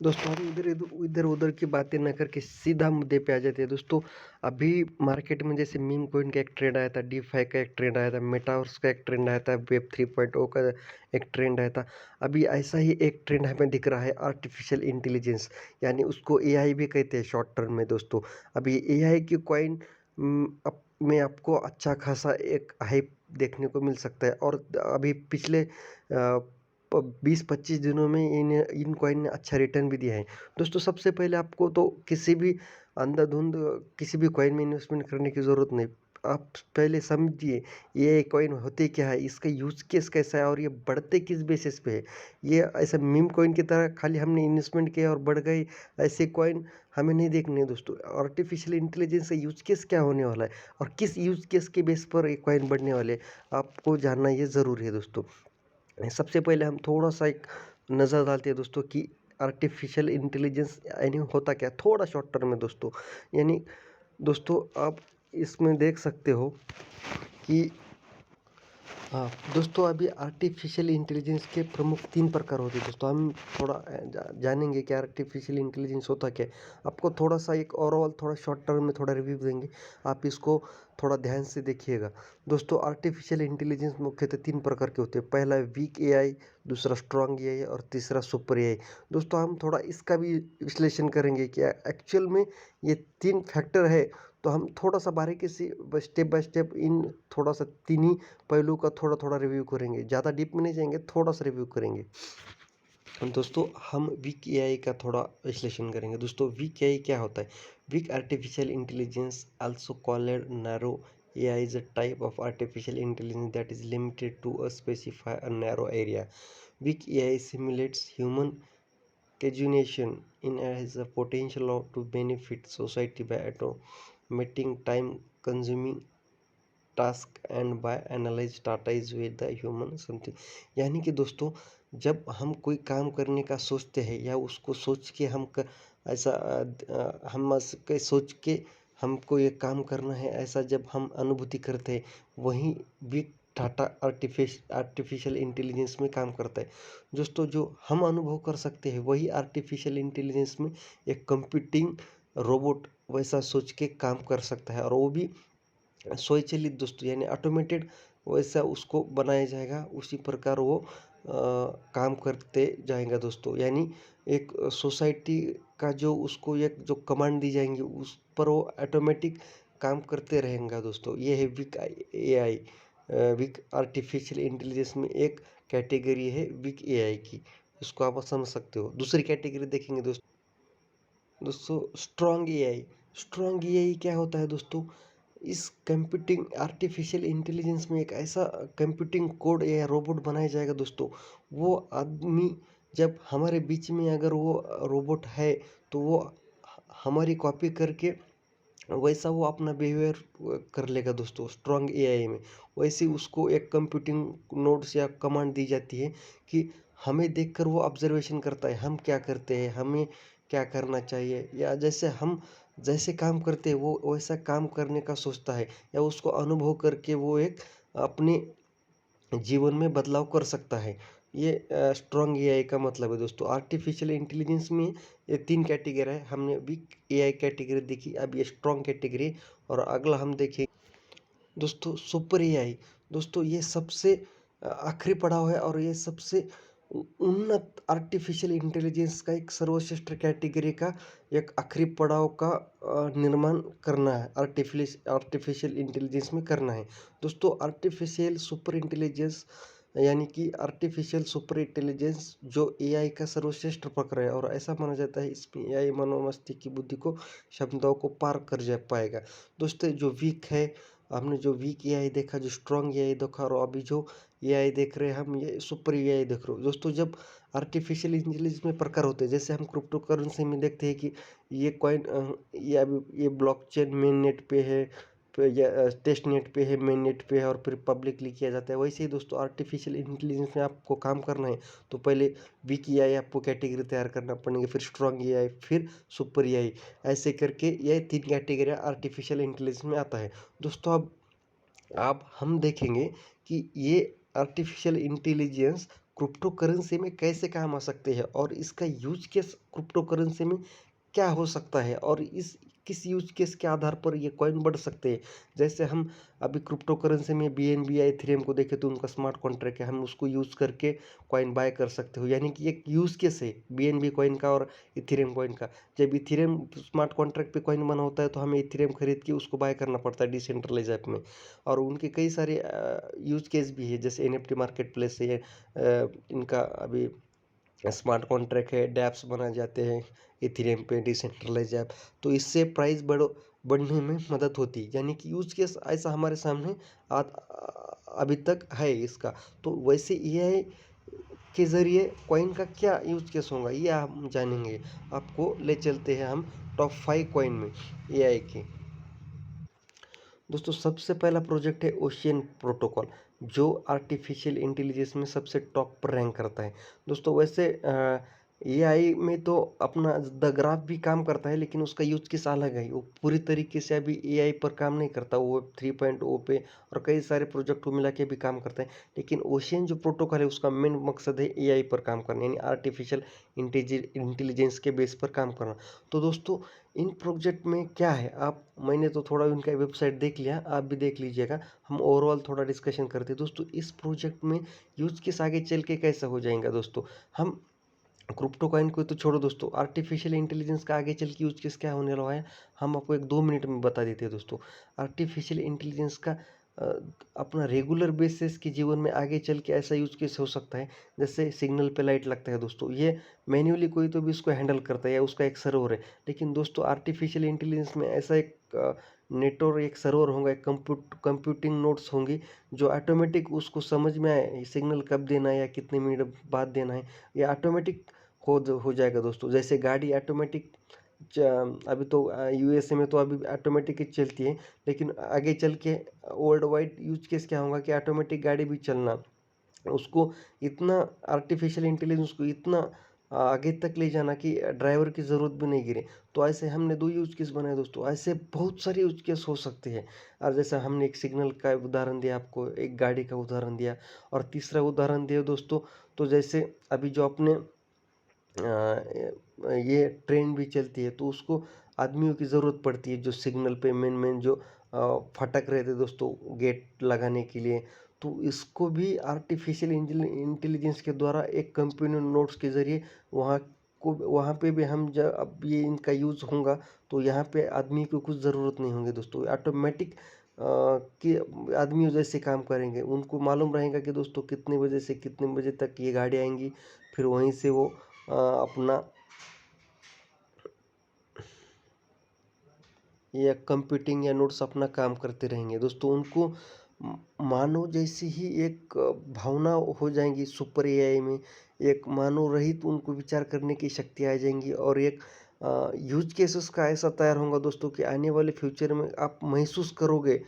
दोस्तों हम इधर उधर की बातें ना करके सीधा मुद्दे पे आ जाते हैं दोस्तों। अभी मार्केट में जैसे मीम कॉइन का एक ट्रेंड आया था, डीफाई का एक ट्रेंड आया था, मेटावर्स का एक ट्रेंड आया था, वेब 3.0 का एक ट्रेंड आया था। अभी ऐसा ही एक ट्रेंड हमें दिख रहा है, आर्टिफिशियल इंटेलिजेंस, यानी उसको एआई भी कहते हैं शॉर्ट टर्म में दोस्तों। अभी एआई की कॉइन में आपको अच्छा खासा एक हाइप देखने को मिल सकता है, और अभी पिछले 20-25 दिनों में इन कॉइन ने अच्छा रिटर्न भी दिया है दोस्तों। सबसे पहले आपको तो किसी भी अंधाधुंध किसी भी कॉइन में इन्वेस्टमेंट करने की ज़रूरत नहीं। आप पहले समझिए ये कॉइन होते क्या है, इसका यूज केस कैसा है, और ये बढ़ते किस बेसिस पे है। ये ऐसा मीम कॉइन की तरह खाली हमने इन्वेस्टमेंट किया और बढ़ गई, ऐसे कॉइन हमें नहीं देखने हैं दोस्तों। आर्टिफिशियल इंटेलिजेंस का यूज केस क्या होने वाला है और किस यूज केस के बेस पर ये कॉइन बढ़ने वाले, आपको जानना ये ज़रूरी है दोस्तों। सबसे पहले हम थोड़ा-सा एक नज़र डालते हैं दोस्तों कि आर्टिफ़िशियल इंटेलिजेंस यानी होता क्या है? थोड़ा शॉर्ट टर्म में दोस्तों, यानी दोस्तों आप इसमें देख सकते हो कि हाँ, दोस्तों अभी आर्टिफ़िशियल इंटेलिजेंस के प्रमुख 3 प्रकार होते हैं दोस्तों। हम थोड़ा जानेंगे कि आर्टिफ़िशियल इंटेलिजेंस होता क्या है? आपको थोड़ा-सा एक ओवरऑल थोड़ा शॉर्ट टर्म में थोड़ा रिव्यू देंगे, आप इसको थोड़ा ध्यान से देखिएगा। दोस्तों आर्टिफ़िशियल इंटेलिजेंस मुख्यतः 3 प्रकार के होते हैं। पहला है वीक एआई, दूसरा स्ट्रॉन्ग एआई और तीसरा सुपर एआई। दोस्तों हम थोड़ा इसका भी विश्लेषण करेंगे कि एक्चुअल में ये 3 फैक्टर है, तो हम थोड़ा-सा बारीकी से स्टेप बाय स्टेप इन थोड़ा-सा 3 ही पहलू का थोड़ा-थोड़ा रिव्यू करेंगे। ज़्यादा डीप में नहीं जाएँगे, थोड़ा-सा रिव्यू करेंगे। दोस्तों हम वीक एआई का थोड़ा विश्लेषण करेंगे। दोस्तों वीक एआई क्या होता है? Weak artificial intelligence also called narrow AI is a type of artificial intelligence that is limited to a specify a narrow area. Weak AI simulates human cognition in has a potential to benefit society by automating time-consuming task and by analyse data is with the human something. यानी कि दोस्तों जब हम कोई काम करने का सोचते हैं या उसको सोच के ऐसा के सोच के हमको ये काम करना है, ऐसा जब हम अनुभूति करते हैं, वहीं बिग डाटा आर्टिफिशियल इंटेलिजेंस में काम करता है दोस्तों। जो हम अनुभव कर सकते हैं वही आर्टिफिशियल इंटेलिजेंस में एक कंप्यूटिंग रोबोट वैसा सोच के काम कर सकता है, और वो भी स्वचालित दोस्तों, यानी ऑटोमेटेड वैसा उसको बनाया जाएगा, उसी प्रकार वो काम करते जाएगा दोस्तों। यानी एक सोसाइटी का जो उसको एक जो कमांड दी जाएंगी उस पर वो ऑटोमेटिक काम करते रहेंगे दोस्तों। ये है weak AI, weak artificial intelligence में एक कैटेगरी है विक एआई की, इसको आप समझ सकते हो। दूसरी कैटेगरी देखेंगे दोस्तों स्ट्रॉन्ग एआई। स्ट्रॉन्ग एआई क्या होता है दोस्तों? इस कंप्यूटिंग आर्टिफिशियल इंटेलिजेंस में एक ऐसा कंप्यूटिंग कोड या रोबोट बनाया जाएगा दोस्तों। वो आदमी जब हमारे बीच में अगर वो रोबोट है, तो वो हमारी कॉपी करके वैसा वो अपना बिहेवियर कर लेगा दोस्तों स्ट्रॉन्ग एआई में। वैसे उसको एक कंप्यूटिंग नोड्स या कमांड दी जाती है कि हमें देखकर वो ऑब्जर्वेशन करता है, हम क्या करते हैं, हमें क्या करना चाहिए, या जैसे काम करते हैं वो वैसा काम करने का सोचता है, या उसको अनुभव करके वो एक अपने जीवन में बदलाव कर सकता है। ये स्ट्रॉन्ग एआई का मतलब है दोस्तों। आर्टिफिशियल इंटेलिजेंस में ये 3 कैटेगरी है। हमने वीक एआई कैटेगरी देखी, अब ये स्ट्रॉन्ग कैटेगरी, और अगला हम देखें दोस्तों सुपर एआई। दोस्तों ये सबसे आखिरी पड़ाव है, और ये सबसे उन्नत आर्टिफिशियल इंटेलिजेंस का एक सर्वश्रेष्ठ कैटेगरी का एक आखिरी पड़ाव का निर्माण करना है, आर्टिफिशियल इंटेलिजेंस में करना है दोस्तों। आर्टिफिशियल सुपर इंटेलिजेंस यानी कि आर्टिफिशियल सुपर इंटेलिजेंस जो एआई का सर्वश्रेष्ठ प्रकार है, और ऐसा माना जाता है इसमें एआई मानव मस्तिष्क की बुद्धि को क्षमताओं को पार कर जा पाएगा दोस्तों। जो वीक है, हमने जो वीक एआई देखा, जो स्ट्रॉन्ग एआई देखा, और अभी जो एआई देख रहे हैं हम, ये सुपर एआई देख रहे हो दोस्तों। जब आर्टिफिशियल इंटेलिजेंस में प्रकार होते हैं, जैसे हम क्रिप्टो करेंसी में देखते हैं कि ये कॉइन ये ब्लॉकचेन मेन नेट पे है, या टेस्ट नेट पे है, मेन नेट पे है, और फिर पब्लिकली किया जाता है। वैसे ही दोस्तों आर्टिफिशियल इंटेलिजेंस में आपको काम करना है, तो पहले वीक एआई आपको कैटेगरी तैयार करना पड़ेंगे, फिर स्ट्रॉन्ग एआई, फिर सुपर एआई, ऐसे करके ये 3 कैटेगरी आर्टिफिशियल इंटेलिजेंस में आता है दोस्तों। अब हम देखेंगे कि ये आर्टिफिशियल इंटेलिजेंस क्रिप्टो करेंसी में कैसे काम आ सकते हैं और इसका यूज़ केस क्रिप्टो करेंसी में क्या हो सकता है और इस किस यूज़ केस के आधार पर ये कॉइन बढ़ सकते हैं। जैसे हम अभी क्रिप्टो करेंसी में बीएनबी या इथेरियम को देखें तो उनका स्मार्ट कॉन्ट्रैक्ट है, हम उसको यूज़ करके कॉइन बाय कर सकते हो। यानी कि एक यूज़ केस है बीएनबी कॉइन का और इथेरियम कॉइन का। जब इथेरियम स्मार्ट कॉन्ट्रैक्ट पे कॉइन बना होता है तो हमें इथेरियम खरीद के उसको बाय करना पड़ता है डिसेंट्रलाइज़ ऐप में। और उनके कई सारे यूज़ केस भी है, जैसे एनएफटी मार्केट प्लेस है, इनका अभी स्मार्ट कॉन्ट्रैक्ट है, डैप्स बनाए जाते हैं इथेरियम पे डिसेंट्रलाइज ऐप। तो इससे प्राइस बढ़ने में मदद होती है। यानी कि यूज़ केस ऐसा हमारे सामने अभी तक है इसका। तो वैसे एआई के ज़रिए कॉइन का क्या यूज़ केस होगा ये हम जानेंगे। आपको ले चलते हैं हम टॉप 5 कॉइन में एआई के। दोस्तों सबसे पहला प्रोजेक्ट है ओशियन प्रोटोकॉल, जो आर्टिफिशियल इंटेलिजेंस में सबसे टॉप पर रैंक करता है। दोस्तों वैसे एआई में तो अपना द ग्राफ भी काम करता है, लेकिन उसका यूज केस अलग है। वो पूरी तरीके से अभी एआई पर काम नहीं करता, वो 3.0 पे और कई सारे प्रोजेक्ट को मिला के भी काम करता है। लेकिन ओशियन जो प्रोटोकॉल है उसका मेन मकसद है एआई पर काम करना, यानी आर्टिफिशियल इंटेलिजेंस के बेस पर काम करना। तो दोस्तों इन प्रोजेक्ट में क्या है, आप मैंने तो थोड़ा उनका वेबसाइट देख लिया, आप भी देख लीजिएगा। हम ओवरऑल थोड़ा डिस्कशन करते हैं दोस्तों। इस प्रोजेक्ट में यूज केस आगे चल के कैसा हो जाएगा दोस्तों। हम क्रिप्टो कॉइन को तो छोड़ो दोस्तों, आर्टिफिशियल इंटेलिजेंस का आगे चल के यूज केस क्या होने वाला है, हम आपको 1-2 मिनट में बता देते हैं दोस्तों। आर्टिफिशियल इंटेलिजेंस का अ, अपना रेगुलर बेसिस के जीवन में आगे चल के ऐसा यूज केस हो सकता है, जैसे सिग्नल पे लाइट लगता है दोस्तों, ये मैन्युअली कोई तो भी इसको हैंडल करता है या उसका एक सर्वर है। लेकिन दोस्तों आर्टिफिशियल इंटेलिजेंस में ऐसा एक नेटवर्क, एक सर्वर होगा, एक कंप्यूटिंग नोड्स होंगी, जो ऑटोमेटिक उसको समझ में आए सिग्नल कब देना है या कितने मिनट बाद देना है, ये ऑटोमेटिक हो जाएगा दोस्तों। जैसे गाड़ी ऑटोमेटिक अभी तो यूएसए में तो अभी ऑटोमेटिक ही चलती है, लेकिन आगे चल के वर्ल्ड वाइड यूज केस क्या होगा कि ऑटोमेटिक गाड़ी भी चलना, उसको इतना आर्टिफिशियल इंटेलिजेंस को इतना आगे तक ले जाना कि ड्राइवर की ज़रूरत भी नहीं गिरे। तो ऐसे हमने 2 यूज़ केस बनाए दोस्तों, ऐसे बहुत सारे यूज़ केस हो सकते हैं। और जैसा हमने एक सिग्नल का उदाहरण दिया आपको, एक गाड़ी का उदाहरण दिया और तीसरा उदाहरण दिया दोस्तों, तो जैसे अभी जो अपने ये ट्रेन भी चलती है तो उसको आदमियों की ज़रूरत पड़ती है, जो सिग्नल पे मेन जो फाटक रहते हैं दोस्तों गेट लगाने के लिए। तो इसको भी आर्टिफिशियल इंटेलिजेंस के द्वारा एक कंप्यूटर नोड्स के ज़रिए वहाँ पे भी हम जब अब ये इनका यूज़ होगा तो यहाँ पे आदमी को कुछ ज़रूरत नहीं होगी दोस्तों, ऑटोमेटिक कि आदमियों जैसे काम करेंगे। उनको मालूम रहेगा कि दोस्तों कितने बजे से कितने बजे तक ये गाड़ी आएंगी, फिर वहीं से वो अपना या कंप्यूटिंग या नोट्स अपना काम करते रहेंगे दोस्तों। उनको मानव जैसी ही एक भावना हो जाएंगी सुपर एआई में, एक मानव रहित उनको विचार करने की शक्ति आ जाएंगी और एक यूज केसेस का ऐसा तैयार होगा दोस्तों कि आने वाले फ्यूचर में आप महसूस करोगे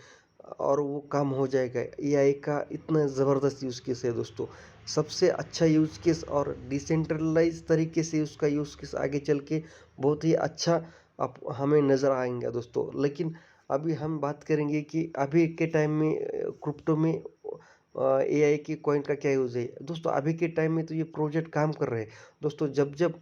और वो काम हो जाएगा। एआई का इतना ज़बरदस्त यूज़ केस है दोस्तों, सबसे अच्छा यूज़ केस और डिसेंट्रलाइज तरीके से उसका यूज़ केस आगे चल के बहुत ही अच्छा आप हमें नज़र आएँगे दोस्तों। लेकिन अभी हम बात करेंगे कि अभी के टाइम में क्रिप्टो में एआई के कॉइन का क्या यूज़ है। दोस्तों अभी के टाइम में तो ये प्रोजेक्ट काम कर रहे हैं। दोस्तों जब-जब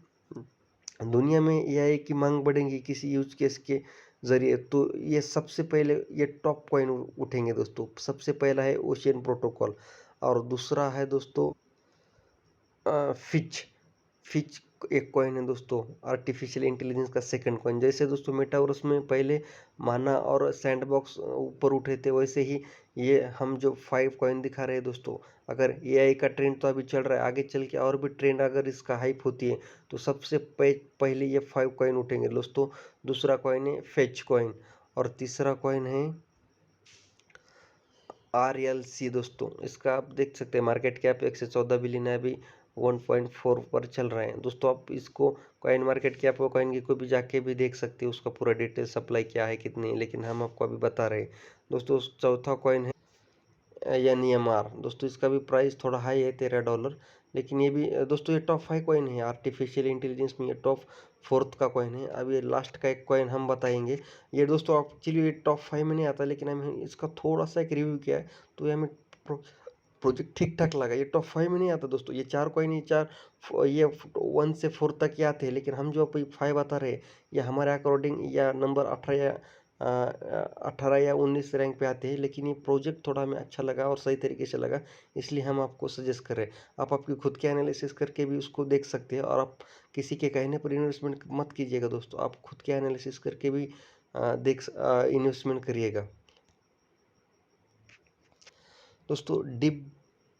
दुनिया में एआई की माँग बढ़ेगी किसी यूज़ केस के ज़रिए, तो ये सबसे पहले ये टॉप कॉइन उठेंगे दोस्तों। सबसे पहला है ओशियन प्रोटोकॉल और दूसरा है दोस्तों फिच। फिच एक कॉइन है दोस्तों, आर्टिफिशियल इंटेलिजेंस का सेकंड कॉइन। जैसे दोस्तों मेटावर्स में पहले माना और सैंडबॉक्स ऊपर उठे थे, वैसे ही ये हम जो 5 कॉइन दिखा रहे हैं दोस्तों। अगर एआई का ट्रेंड तो अभी चल रहा है, आगे चल के और भी ट्रेंड अगर इसका हाइप होती है तो सबसे पहले ये 5 कॉइन उठेंगे दोस्तों। दूसरा कॉइन है फेच कॉइन और तीसरा कॉइन है आरएलसी दोस्तों। इसका आप देख सकते हैं मार्केट कैप 114 बिलियन है, अभी 1.4 पर चल रहे हैं दोस्तों। आप इसको कॉइन मार्केट कैप और कॉइन की को भी जाके भी देख सकते हैं, उसका पूरा डिटेल सप्लाई क्या है कितनी है, लेकिन हम आपको अभी बता रहे हैं दोस्तों। चौथा कॉइन है एनईएमआर दोस्तों, इसका भी प्राइस थोड़ा हाई है $13, लेकिन ये भी दोस्तों ये टॉप 5 कॉइन है आर्टिफिशियल इंटेलिजेंस में, ये टॉप 4th का कॉइन है। अब ये लास्ट का एक कॉइन हम बताएंगे। ये दोस्तों एक्चुअली ये टॉप 5 में नहीं आता, लेकिन हमें इसका थोड़ा सा एक रिव्यू किया है तो ये हमें प्रोजेक्ट ठीक-ठाक लगा। ये टॉप 5 में नहीं आता दोस्तों, ये 4 कॉइन ये 4 ये 1 से 4 तक ही आते हैं, लेकिन हम जो अभी 5 बता रहे हैं, ये हमारे अकॉर्डिंग या नंबर 18 या 19 रैंक पे आते हैं, लेकिन ये प्रोजेक्ट थोड़ा हमें अच्छा लगा और सही तरीके से लगा, इसलिए हम आपको सजेस्ट कर रहे हैं। आप आपकी खुद के एनालिसिस करके भी उसको देख सकते हैं और आप किसी के कहने पर इन्वेस्टमेंट मत कीजिएगा दोस्तों, आप खुद के एनालिसिस करके भी इन्वेस्टमेंट करिएगा। दोस्तों डीप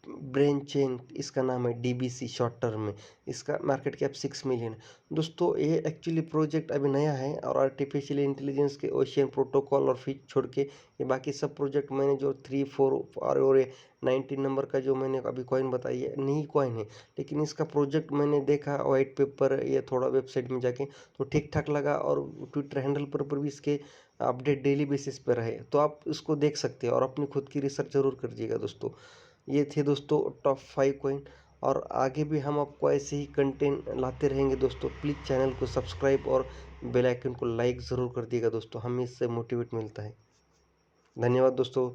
ब्रेन चेन इसका नाम है, डीबीसी शॉर्ट टर्म में। इसका मार्केट कैप 6 मिलियन है। दोस्तों ये एक्चुअली प्रोजेक्ट अभी नया है और आर्टिफिशियल इंटेलिजेंस के ओशियन प्रोटोकॉल और फिच छोड़ के ये बाकी सब प्रोजेक्ट मैंने जो 3 4 और ये 19 नंबर का जो मैंने अभी कॉइन बताई है नई कॉइन है, लेकिन इसका प्रोजेक्ट मैंने देखा वाइट पेपर ये थोड़ा वेबसाइट में जाके तो ठीक ठाक लगा और ट्विटर हैंडल पर भी इसके अपडेट डेली बेसिस पर रहे, तो आप इसको देख सकते हैं और अपनी खुद की रिसर्च जरूर करिएगा दोस्तों। ये थे दोस्तों टॉप 5 कॉइन और आगे भी हम आपको ऐसे ही कंटेंट लाते रहेंगे दोस्तों। प्लीज़ चैनल को सब्सक्राइब और बेल आइकन को लाइक ज़रूर कर दिएगा दोस्तों, हमें इससे मोटिवेट मिलता है। धन्यवाद दोस्तों।